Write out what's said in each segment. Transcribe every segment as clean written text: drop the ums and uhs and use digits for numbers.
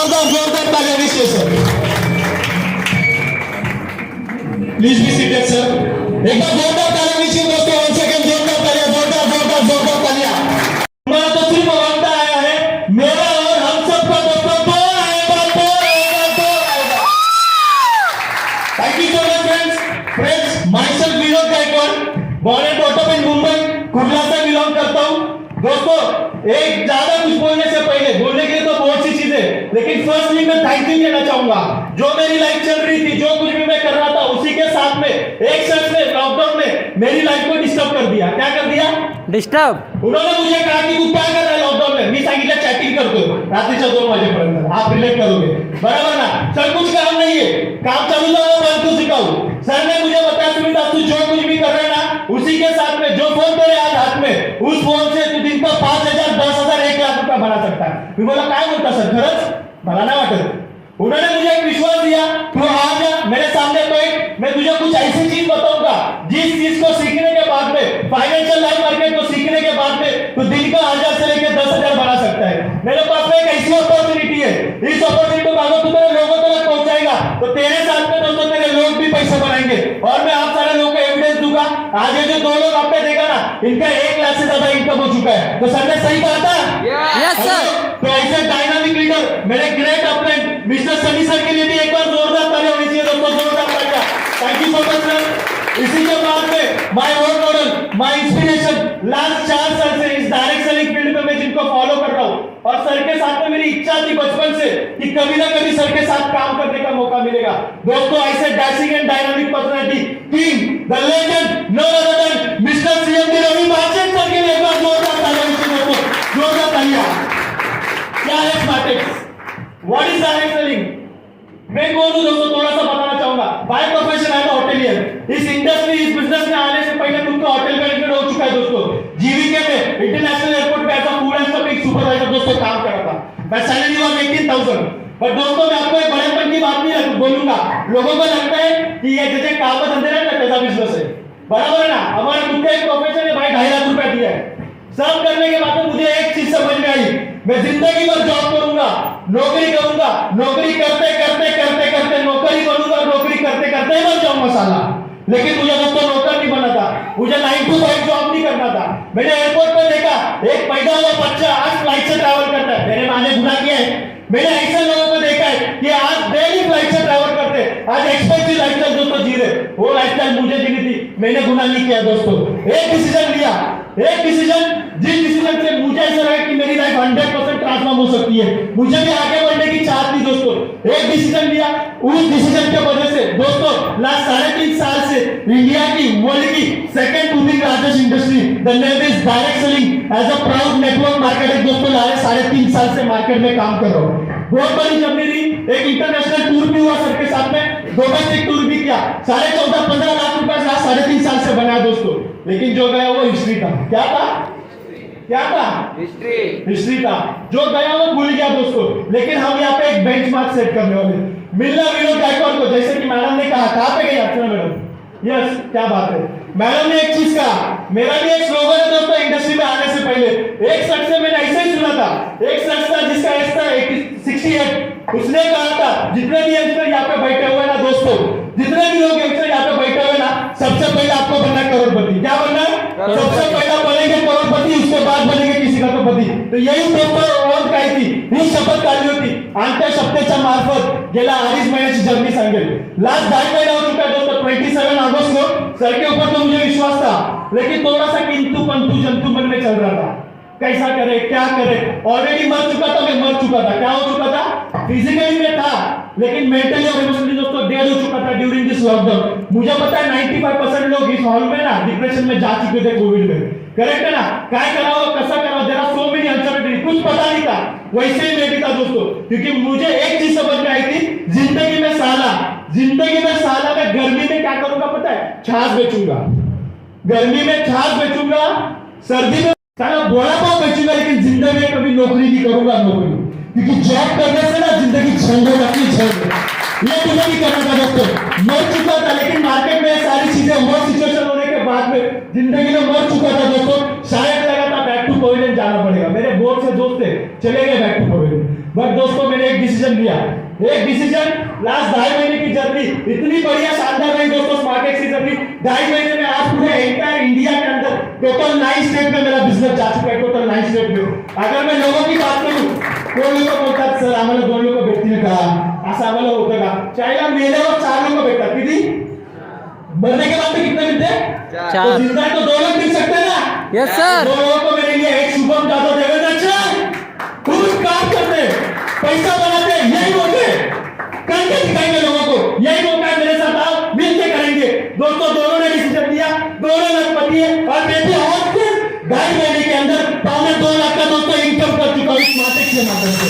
जोरदार जोरदार तालियां दीजिए sir. Please be seated sir. एक बार जोरदार तालियां दीजिए दोस्तों, वन सेकंड, जोरदार तालियां, जोरदार जोरदार जोरदार तालियां। हमारा तो सिर्फ वादा आया है, मेरा और हम सबका दोस्तों तो आएगा तो आएगा तो आएगा। Thank you so much friends. Friends, myself Vinod Gaikwad, born and brought up in Mumbai, Kurla से बिलोंग करता हूँ। दोस्तों, एक ज्यादा कुछ बोलने से पहले, बोलने के लिए तो बहुत सी चीजें, लेकिन फर्स्टली मैं थैंक यू कहना चाहूंगा। जो मेरी लाइफ चल रही थी, जो कुछ भी मैं कर रहा था, उसी के साथ में एक शख्स ने लॉकडाउन में मेरी लाइफ को डिस्टर्ब कर दिया। क्या कर दिया? डिस्टर्ब। उन्होंने मुझे कहा कि तू क्या कर रहा है लॉकडाउन में? मी सांगितलं चॅटिंग करतोय रात्रीच्या 2 वाजेपर्यंत। आप रिलेट करोगे बराबर ना? सर कुछ काम नहीं है, काम चालू था बंद क्यों सिखाऊं? सर ने मुझे बताया सुमित तू जो कुछ भी कर रहा है ना, उसी के साथ में जो फोन तेरे हाथ में, उस फोन से तू दिन का 5,000, 10,000, 1 लाख रुपया बना सकता है। मी बोला काय बोलता सर, खरंच मला नाही वाटत। उन्होंने मुझे एक विश्वास दिया, तू आ जा मेरे सामने बैठ, मैं तुझे कुछ ऐसी चीज बताऊंगा जिस चीज को सीखने के बाद में, फाइनेंशियल लाइफ मार्केट को सीखने के बाद में तो दिन का 1,000 से लेकर 10,000 बना सकता है। मेरे पास में एक ऐसी अपॉर्चुनिटी है, इस अपॉर्चुनिटी को अगर तू मेरे लोगों तक पहुंचाएगा तो तेरे साथ में दोस्तों तेरे लोग भी पैसे बनाएंगे। और मैं आप सारे लोगों को एविडेंस दूंगा। आज ये जो 2 लोग आपने देखा ना, इनका 1 लाख से ज्यादा इनकम हो चुका है। तो सर ने सही कहा था? Yes sir. तो ऐसे डायनामिक लीडर मेरे ग्रेट अपने मिस्टर सनी सर के लिए भी एक बार जोरदार तालियां होनी चाहिए दोस्तों, जोरदार तालियां। Thank you so much sir. इसी के बाद में my role model, my inspiration, last 4 साल से इस डायरेक्ट सेलिंग फील्ड में मैं जिनको फॉलो कर रहा हूं, और सर के साथ में मेरी इच्छा थी बचपन से कि कभी ना कभी सर के साथ काम करने का मौका मिलेगा। दोस्तों, ऐसे dashing and dynamic personality, king the legend no other than mister CMD Ravi Mahajan sir के लिए एक बार जोरदार तालियां दीजिए दोस्तों, जोरदार तालियां। क्या है Smartex? What is direct selling? मैं कौन हूं दोस्तों, थोड़ा सा बताना चाहूंगा। By profession I am hotelier. इस इंडस्ट्री, इस बिजनेस में आने से पहले तुमको होटल मैनेजमेंट हो चुका है दोस्तों। जीवीके में इंटरनेशनल एयरपोर्ट पे as a food and service supervisor दोस्तों काम कर रहा था। मैं सैलरी वाज 18,000। पर दोस्तों, मैं आपको एक बड़ेपन की बात नहीं बोलूंगा। लोगों को लगता है कि ये जैसे काम धंधे ना कैसा बिजनेस है, बराबर है ना? हमारा खुद का एक प्रोफेशन है भाई, 2.5 लाख रुपया दिया है। सब करने के बाद मुझे एक चीज समझ में आई, मैं जिंदगी भर जॉब करूंगा, नौकरी करूंगा, नौकरी करते करते करते करते नौकरी बनूंगा, नौकरी करते करते बन जाऊंगा साला। लेकिन मुझे दोस्तों नौकर नहीं बनना था, मुझे 9 to 5 जॉब नहीं करना था। मैंने एयरपोर्ट पे देखा एक पैदा हुआ बच्चा आज फ्लाइट से ट्रैवल करता है, मेरे माँ ने गुनाह किया है। मैंने ऐसे लोगों को देखा है कि आज डेली फ्लाइट से ट्रैवल करते, आज एक्सपेंसिव लाइफस्टाइल दोस्तों जी रहे, वो लाइफस्टाइल मुझे जीनी थी, मैंने गुनाह नहीं किया दोस्तों। एक डिसीजन लिया, एक डिसीजन, जिस डिसीजन से मुझे ऐसा लगा कि मेरी लाइफ 100% ट्रांसफॉर्म हो सकती है, मुझे भी आगे बढ़ने की चाहत थी दोस्तों। एक डिसीजन लिया, उस डिसीजन के वजह से दोस्तों लास्ट 3.5 साल से इंडिया की, वर्ल्ड की second booming largest industry the name is direct selling as a proud network marketer दोस्तों 3.5 साल से मार्केट में काम कर रहा हूं। बहुत बड़ी जर्नी रही, एक इंटरनेशनल टूर भी हुआ सर के साथ में, डोमेस्टिक टूर भी किया, 14.5-15 लाख रुपए 3.5 साल से बनाया दोस्तों। लेकिन जो गया वो हिस्ट्री था। क्या था? क्या था? हिस्ट्री था। जो गया वो भूल गया दोस्तों। लेकिन हम यहाँ पे एक बेंचमार्क सेट करने वाले, मिलना विनोद गायकवाड़ को, जैसे कि मैडम ने कहा, कहाँ पे गई अर्चना मैडम? यस, क्या बात है। मैडम ने एक चीज कहा, मेरा भी एक स्लोगन है दोस्तों इंडस्ट्री में आने से पहले। एक शख्स से मैंने ऐसे ही सुना था, एक शख्स था जिसका एज था 68, उसने कहा था जितने भी यंगस्टर यहाँ पे बैठे हुए ना दोस्तों, जितने भी लोग यंगस्टर यहाँ पे बैठे हुए ना, सबसे पहले आपको बनना है करोड़पति। क्या बनना है? सबसे पहले बनेंगे करोड़पति, उसके बाद बनेंगे किसी का तो पति। तो यही दोस्तों ओळख काय थी, ही शपथ काढली होती आणि त्या शपथेच्या मार्फत गेल्या 2.5 महिन्याची जर्नी सांगेल। लास्ट 2.5 महीना हो चुका है दोस्तों। 27 अगस्त को सर के ऊपर तो मुझे विश्वास था, लेकिन थोड़ा सा किंतु पंतु जंतु मन में चल रहा था, कैसा करे क्या करे। ऑलरेडी मर चुका था, मैं मर चुका था। क्या हो चुका था? फिजिकली में था, लेकिन मेंटली और इमोशनली दोस्तों डेड हो चुका था ड्यूरिंग दिस लॉकडाउन। मुझे पता है 95% लोग इस हॉल में ना डिप्रेशन में जा चुके थे कोविड में, करेक्ट है ना? काय करावं, कसा करावं, there are so many uncertainty, कुछ पता नहीं था। वैसे ही मैं भी था दोस्तों, क्योंकि मुझे एक चीज समझ में आई थी, जिंदगी में साला मैं गर्मी में क्या करूंगा पता है? छाछ बेचूंगा, गर्मी में छाछ बेचूंगा, सर्दी में साला बड़ा पाव बेचूंगा, लेकिन जिंदगी में कभी नौकरी नहीं करूंगा। नौकरी, क्योंकि जॉब करने से ना जिंदगी झंड हो जाती है। ये तुम्हें भी करना था दोस्तों। मर चुका था, लेकिन मार्केट में सारी चीजें वर्क सिचुएशन होने के बाद में जिंदगी में मर चुका था दोस्तों। शायद लगा था बैक टू पवेलियन जाना पड़ेगा, मेरे बहुत से दोस्त थे चले गए बैक टू पवेलियन। बट दोस्तों मैंने एक डिसीजन लिया, एक डिसीजन, लास्ट 2.5 महीने की जर्नी इतनी बढ़िया शानदार रही दोस्तों, स्मार्टेक्स की जर्नी 2.5 महीने में आज पूरे एंटायर इंडिया के अंदर टोटल 9 स्टेट में मेरा बिजनेस जा चुका है, टोटल 9 स्टेट में। अगर मैं लोगों की बात करूं, कोई लोग बोलतात सर आम्हाला 2 लोक भेटतील का, असं आम्हाला होतं का? चाहेला मेल्यावर 4 लोक भेटतात, किती? मरने के बाद में कितने मिलते हैं? तो जिंदा है तो 2 लोग मिल सकते हैं ना? Yes sir. 2 लोगों को मेरे लिए एक शुभम जादव देवेंद्र खुद काम करते, पैसा बनाते, यही होते, करके दिखाएंगे लोगों को, यही मौका है, मेरे साथ आओ, मिलके करेंगे। दोस्तों दोनों ने डिसीजन लिया, दोनों लखपति है, और मैं भी आज से 2.5 महीने के अंदर 2.25 लाख का दोस्तों इनकम कर चुका हूँ स्मार्टेक्स के माध्यम से।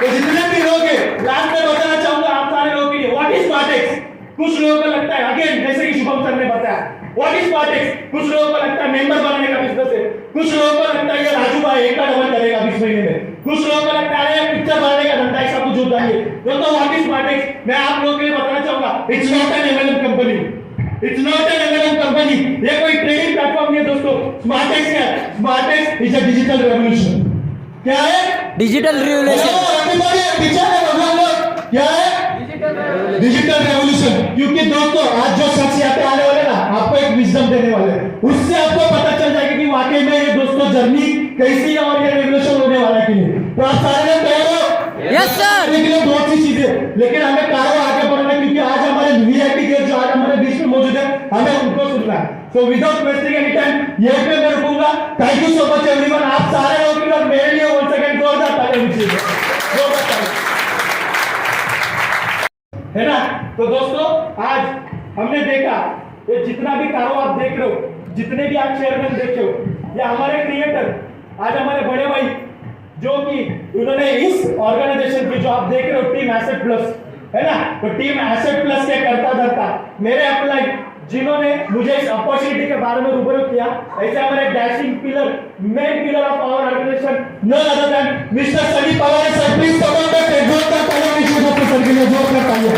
तो जितने भी लोग हैं, लास्ट में बताना चाहूंगा आप सारे लोगों के लिए, व्हाट इज स्मार्टेक्स? कुछ लोगों को लगता है, अगेन जैसे कि शुभम सर ने बताया, व्हाट इज स्मार्टेक्स? कुछ लोगों को लगता है मेंबर बनाने का बिजनेस है, कुछ लोगों को लगता है ये राजू भाई 1 का डबल करेगा 20 महीने में, कुछ लोगों को लगता है पिक्चर बनाने का धंधा ऐसा कुछ होता है। दोस्तों व्हाट इज स्मार्टेक्स? मैं आप लोगों के लिए बताना चाहूंगा, it's not an MLM company, it's not an MLM company, ये कोई ट्रेडिंग प्लेटफॉर्म नहीं है दोस्तों। स्मार्टेक्स क्या है? स्मार्टेक्स इज अ डिजिटल रेवोल्यूशन। क्या है? Digital revolution. क्या है? Digital revolution. क्योंकि दोस्तों आज जो शख्स यहाँ पे आने वाले ना, आपको एक विजडम देने वाले, उससे आपको पता चल जाएगा कि वाकई में ये दोस्तों जर्नी कैसी है और ये रेवोल्यूशन होने वाला है कि नहीं। तो आप सारे लोग तैयार हो? Yes sir. बहुत सी चीजें, लेकिन हमें कारो आगे बढ़ना है, क्योंकि आज हमारे वीआईपी गेस्ट जो आज हमारे बीच में मौजूद है, हमें उनको सुनना है। So without wasting any time यहीं पे मैं रुकूंगा। Thank you so much everyone, आप सारे लोगों के लिए, मेरे लिए वन सेकंड जोरदार तालियां दीजिए, जोरदार तालियां, है ना। तो दोस्तों आज हमने देखा, ये जितना भी कारो आप देख रहे हो, जितने भी आप चेयरमैन देख रहे हो, ये हमारे क्रिएटर, आज हमारे बड़े भाई जो कि उन्होंने इस ऑर्गेनाइजेशन की जो आप देख रहे हो टीम एसेट प्लस, है ना, तो टीम एसेट प्लस के करता धरता मेरे अप्लाई जिन्होंने मुझे इस अपॉर्चुनिटी के बारे में रूबरू किया, ऐसे हमारे dashing pillar, main pillar of our organization, none other than mister Sunny Pawar sir. Please comment करके जोरदार तालियां दीजिए डॉक्टर सर के लिए, जोरदार तालियां,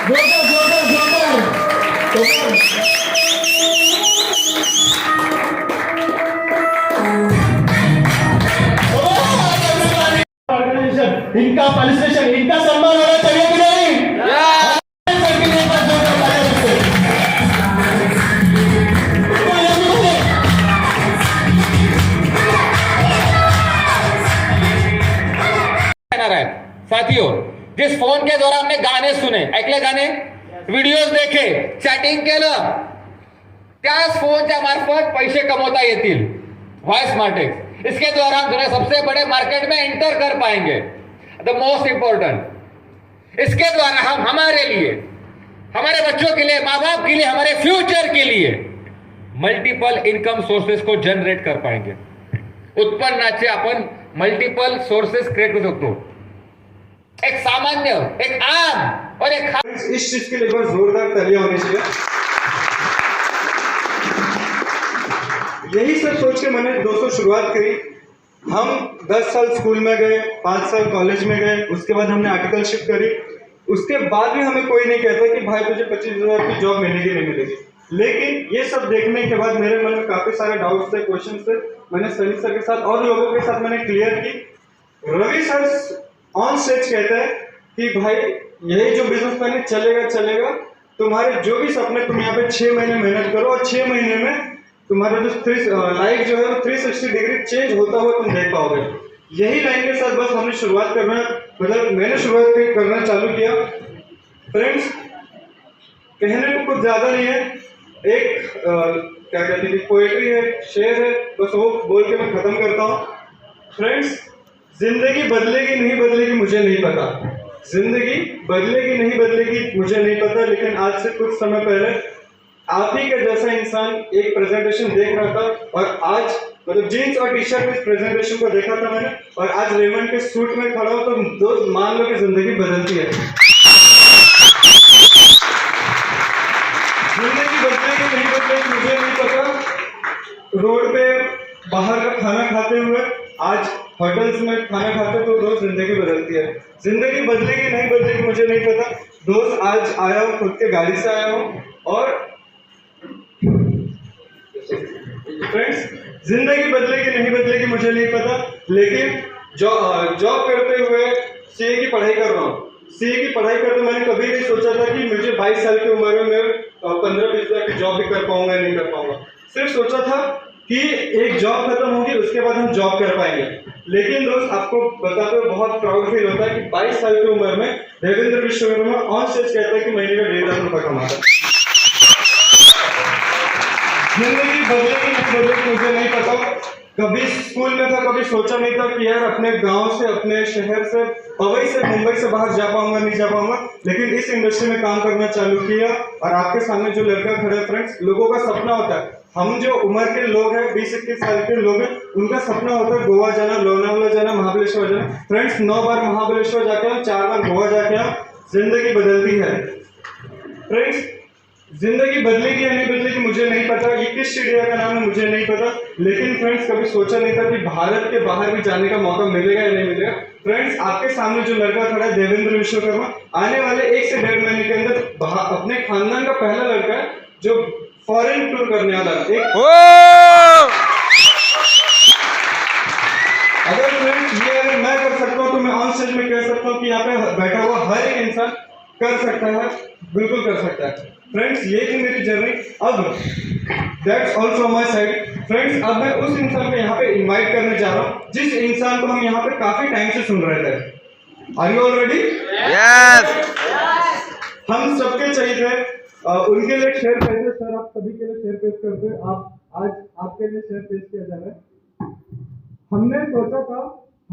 जोरदार जोरदार जोरदार। ऑर्गेनाइजेशन, इनका फेलिसिटेशन, इनका सम्मान होना चाहिए कि नहीं? सर के लिए एक बार जोरदार तालियां दीजिए। साथियों, जिस फोन के द्वारा हमने गाणे सुने, ऐकले गाणे, व्हिडिओज देखे, चॅटिंग केलं, त्याच फोनच्या मार्फत पैसे कमवता येतील। व्हाय स्मार्टेक्स, इसके द्वारा हम दुनिया सबसे बड़े मार्केट में एंटर कर पाएंगे। द मोस्ट इंपॉर्टेंट, इसके द्वारा हम हमारे लिए, हमारे बच्चों के लिए, माँ बाप के लिए, हमारे फ्यूचर के लिए मल्टीपल इन्कम सोर्सेस को जनरेट कर पाएंगे। उत्पन्नाचे आपण मल्टीपल सोर्सेस क्रिएट करू शकतो। एक सामान्य, एक आम और एक इस चीज के लिए बहुत जोरदार तालियां होनी चाहिए। यही सब सोच के मैंने दोस्तों शुरुआत करी। हम 10 साल स्कूल में गए, 5 साल कॉलेज में गए, उसके बाद हमने आर्टिकलशिप करी, उसके बाद भी हमें कोई नहीं कहता कि भाई तुझे 25,000 की जॉब मिलेगी नहीं मिलेगी। लेकिन ये सब देखने के बाद मेरे मन में काफी सारे डाउट्स थे, क्वेश्चन थे। मैंने सनी सर के साथ और लोगों के साथ मैंने क्लियर की। रवि सर ऑन स्टेज कहते हैं कि भाई यही जो बिजनेस प्लान चलेगा चलेगा, तुम्हारे जो भी सपने, तुम यहाँ पे 6 महीने मेहनत करो और 6 महीने में तुम्हारा जो लाइफ जो है वो 360 डिग्री चेंज होता हुआ तुम देख पाओगे। यही लाइन के साथ बस हमने शुरुआत करना, मतलब मैंने शुरुआत करना चालू किया। फ्रेंड्स, कहने को कुछ ज्यादा नहीं है, एक क्या कहते हैं, पोएट्री है, शेर है, बस वो बोल के मैं खत्म करता हूँ। फ्रेंड्स, जिंदगी बदलेगी नहीं बदलेगी मुझे नहीं पता, जिंदगी बदलेगी नहीं बदलेगी मुझे नहीं पता, लेकिन आज से कुछ समय पहले आप ही के जैसा इंसान एक प्रेजेंटेशन देख रहा था, और आज मतलब जीन्स और टी शर्ट में इस प्रेजेंटेशन को देखा था मैंने, और आज रेमंड के सूट में खड़ा हो, तो दोस्त मान लो कि जिंदगी बदलती है। जिंदगी बदलेगी नहीं बदलेगी मुझे नहीं पता। रोड पे बाहर का खाना खाते हुए, आज होटल्स में खाना खाते तो दोस्त जिंदगी बदलती है। जिंदगी बदलेगी नहीं बदलेगी मुझे नहीं पता। दोस्त आज आया हूँ, खुद के गाड़ी से आया हूँ, और फ्रेंड्स जिंदगी बदलेगी नहीं बदलेगी मुझे नहीं पता, लेकिन जॉब करते हुए सीए की पढ़ाई कर रहा हूँ। सीए की पढ़ाई करते मैंने कभी नहीं सोचा था कि मुझे 22 साल की उम्र में मैं 15-20 लाख की जॉब भी कर पाऊंगा या नहीं कर पाऊंगा। सिर्फ सोचा था कि एक जॉब खत्म होगी उसके बाद हम जॉब कर पाएंगे। लेकिन दोस्त आपको बताते हुए बहुत प्राउड फील होता है कि 22 साल की उम्र में देवेंद्र विश्वकर्मा ऑन स्टेज कहता है कि महीने का 1.5 लाख रुपए कमाता है। जिंदगी बदलेगी नहीं बदलेगी मुझे नहीं पता। कभी स्कूल में था, कभी सोचा नहीं था कि यार अपने गांव से, अपने शहर से, पवई से, मुंबई से बाहर जा पाऊंगा नहीं जा पाऊंगा। लेकिन इस इंडस्ट्री में काम करना चालू किया और आपके सामने जो लड़का खड़ा है फ्रेंड्स, लोगों का सपना होता है, हम जो उम्र के लोग हैं 20-21 साल के लोग हैं, उनका सपना होता है गोवा जाना, लोनावला जाना, महाबलेश्वर जाना। फ्रेंड्स 9 बार महाबलेश्वर जाके हम, 4 बार गोवा जाके हम, जिंदगी बदलती है। फ्रेंड्स जिंदगी बदलेगी या नहीं बदलेगी मुझे नहीं पता, ये किस चिड़िया का नाम है मुझे नहीं पता। लेकिन फ्रेंड्स कभी सोचा नहीं था कि भारत के बाहर भी जाने का मौका मिलेगा या नहीं मिलेगा। फ्रेंड्स आपके सामने जो लड़का खड़ा है देवेंद्र विश्वकर्मा, आने वाले 1 से 1.5 महीने के अंदर अपने खानदान का पहला लड़का है जो फॉरेन टूर करने वाला है। अगर फ्रेंड्स ये अगर मैं कर सकता हूँ तो मैं ऑन स्टेज में कह सकता हूँ कि यहाँ पे बैठा हुआ हर एक इंसान कर सकता है, बिल्कुल कर सकता है। फ्रेंड्स ये थी मेरी जर्नी। अब that's all from my side. Friends अब मैं उस इंसान को यहाँ पे इनवाइट करने जा रहा हूँ जिस इंसान को हम यहाँ पे काफी टाइम से सुन रहे थे। Are you all ready? Yes. हम सबके चाहिए उनके लिए शेयर करते सर, आप सभी के लिए शेयर पेश करते। आप आज आपके लिए शेयर पेश किया जा रहा है। हमने सोचा था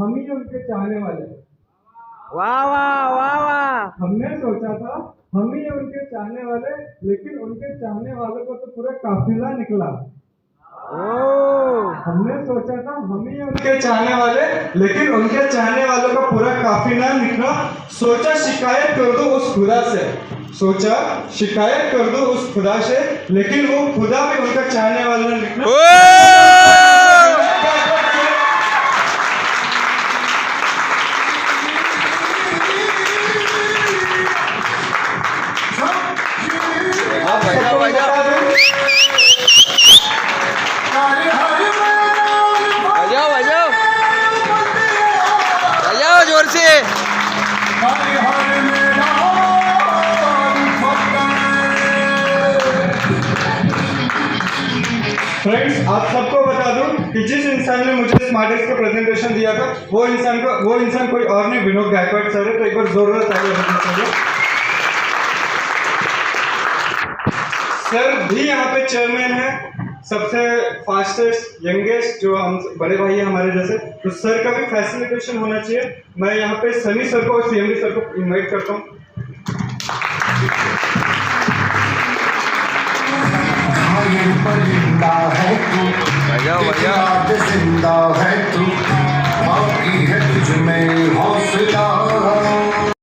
हम ही उनके चाहने वाले हैं। वाह वाह वाह वाह। हमने सोचा था हम ही उनके चाहने वाले, लेकिन उनके चाहने वालों को तो पूरा काफिला निकला। हमने सोचा था हम ही उनके चाहने वाले, लेकिन उनके चाहने वालों का पूरा काफिला निकला। सोचा शिकायत कर दो उस खुदा से, सोचा शिकायत कर दो उस खुदा से, लेकिन वो खुदा भी उनका चाहने वाला निकला। बजाओ बजाओ बजाओ जोर से। फ्रेंड्स आप सबको बता दूं कि जिस इंसान ने मुझे स्मार्टेस्ट का प्रेजेंटेशन दिया था वो इंसान कोई और नहीं, विनोद गायकवाड़ सर है। तो एक बार जोरदार तालियां बजाना चाहिए। सर भी यहाँ पे चेयरमैन है, सबसे फास्टेस्ट यंगेस्ट जो हम बड़े भाई हैं हमारे जैसे, तो सर का भी फैसिलिटेशन होना चाहिए। मैं यहाँ पे सनी सर को और सीएमडी सर को इनवाइट करता हूँ। बजाओ बजाओ। जिंदा है तू, बाकी है तुझ में हौसला।